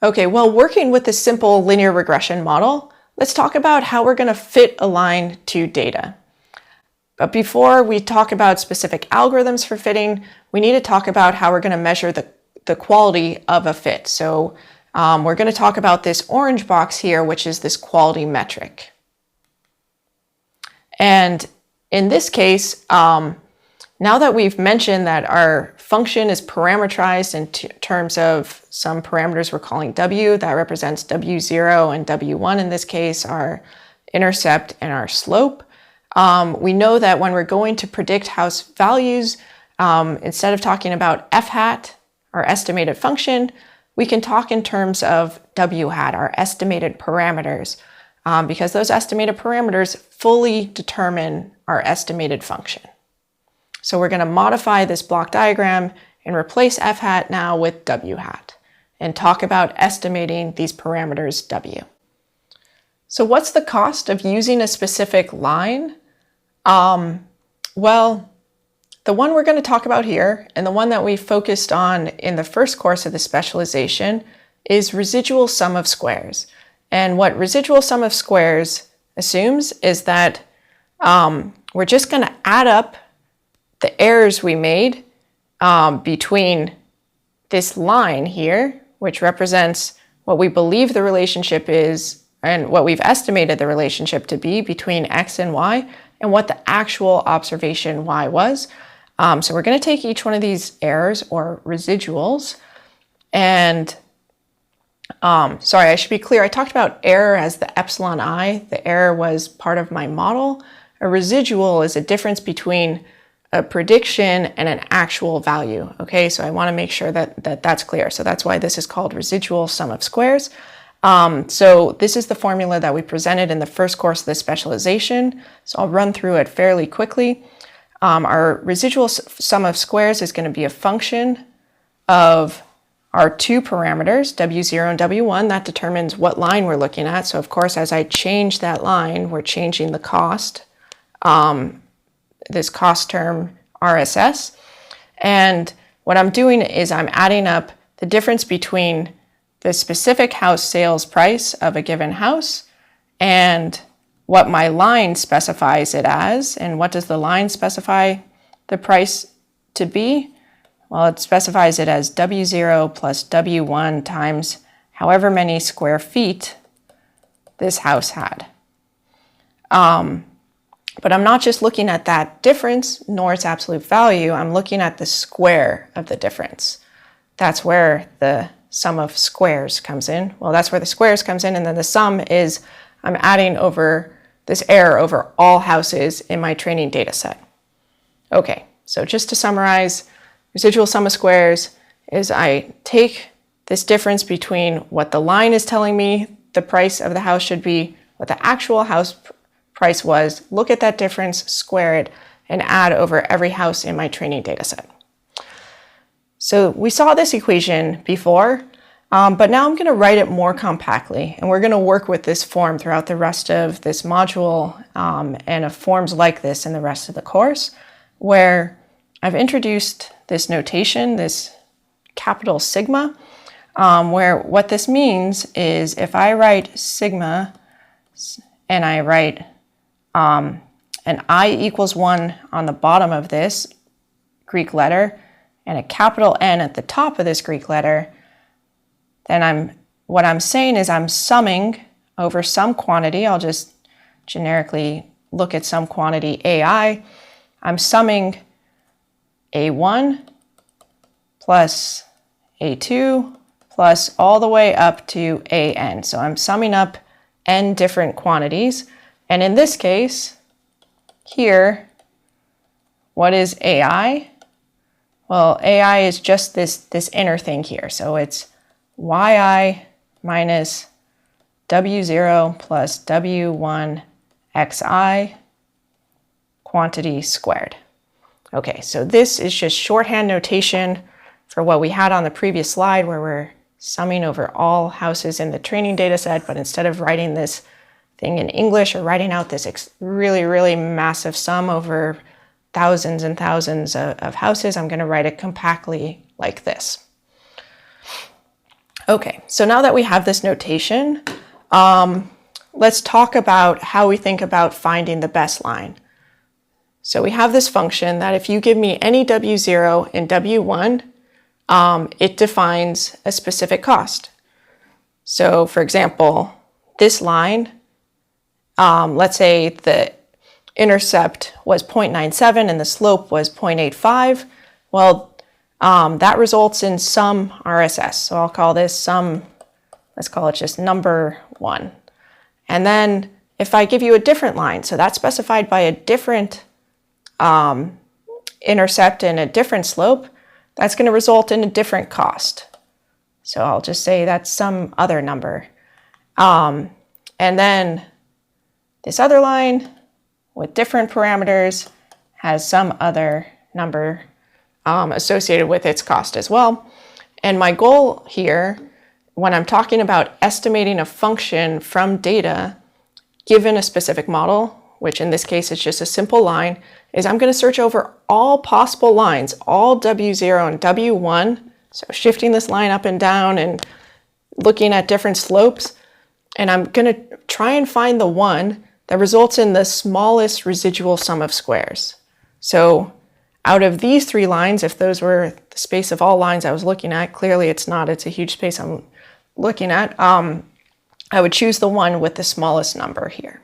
Okay, well, working with this simple linear regression model, let's talk about how we're going to fit a line to data. But before we talk about specific algorithms for fitting, we need to talk about how we're going to measure the quality of a fit. So we're going to talk about this orange box here, which is this quality metric. And in this case, now that we've mentioned that our function is parameterized in terms of some parameters we're calling W, that represents W0 and W1 in this case, our intercept and our slope. We know that when we're going to predict house values, instead of talking about f hat, our estimated function, we can talk in terms of w hat, our estimated parameters, because those estimated parameters fully determine our estimated function. So we're going to modify this block diagram and replace f hat now with w hat and talk about estimating these parameters w. So what's the cost of using a specific line? Well, the one we're going to talk about here, and the one that we focused on in the first course of the specialization, is residual sum of squares. And what residual sum of squares assumes is that we're just going to add up the errors we made between this line here, which represents what we believe the relationship is and what we've estimated the relationship to be between x and y, and what the actual observation y was. So we're going to take each one of these errors or residuals and, sorry, I should be clear. I talked about error as the epsilon I. The error was part of my model. A residual is a difference between a prediction and an actual value. Okay, so I want to make sure that that's clear. So that's why this is called residual sum of squares. So this is the formula that we presented in the first course of the specialization. So I'll run through it fairly quickly. Our residual sum of squares is going to be a function of our two parameters, W0 and W1. That determines what line we're looking at. So of course, as I change that line, we're changing the cost, this cost term RSS. And what I'm doing is I'm adding up the difference between the specific house sales price of a given house and what my line specifies it as. And what does the line specify the price to be? Well, it specifies it as W0 plus W1 times however many square feet this house had. But I'm not just looking at that difference, nor its absolute value. I'm looking at the square of the difference. That's where the sum of squares comes in. Well, that's where the squares comes in, and then the sum is I'm adding over this error over all houses in my training data set. Okay, so just to summarize, residual sum of squares is I take this difference between what the line is telling me the price of the house should be, what the actual house price was, look at that difference, square it, and add over every house in my training data set. So we saw this equation before, but now I'm going to write it more compactly, and we're going to work with this form throughout the rest of this module and of forms like this in the rest of the course, where I've introduced this notation, this capital sigma, where what this means is if I write sigma and I write an I equals 1 on the bottom of this Greek letter and a capital N at the top of this Greek letter, then what I'm saying is I'm summing over some quantity. I'll just generically look at some quantity AI. I'm summing A1 plus A2 plus all the way up to AN. So I'm summing up N different quantities. And in this case, here, what is AI? Well, AI is just this inner thing here. So it's yi minus w0 plus w1 xi quantity squared. Okay, so this is just shorthand notation for what we had on the previous slide where we're summing over all houses in the training data set, but instead of writing this thing in English or writing out this really massive sum over thousands and thousands of houses, I'm going to write it compactly like this. Okay, so now that we have this notation, let's talk about how we think about finding the best line. So we have this function that if you give me any W0 and W1, it defines a specific cost. So for example, this line, let's say the intercept was 0.97 and the slope was 0.85. Well, that results in some RSS. So I'll call this some, let's call it just number 1. And then if I give you a different line, so that's specified by a different intercept and a different slope, that's going to result in a different cost. So I'll just say that's some other number. And then this other line with different parameters has some other number associated with its cost as well. And my goal here, when I'm talking about estimating a function from data given a specific model, which in this case is just a simple line, is I'm going to search over all possible lines, all W0 and W1, so shifting this line up and down and looking at different slopes, and I'm going to try and find the one that results in the smallest residual sum of squares. So out of these 3 lines, if those were the space of all lines I was looking at, clearly it's not, it's a huge space I'm looking at, I would choose the one with the smallest number here.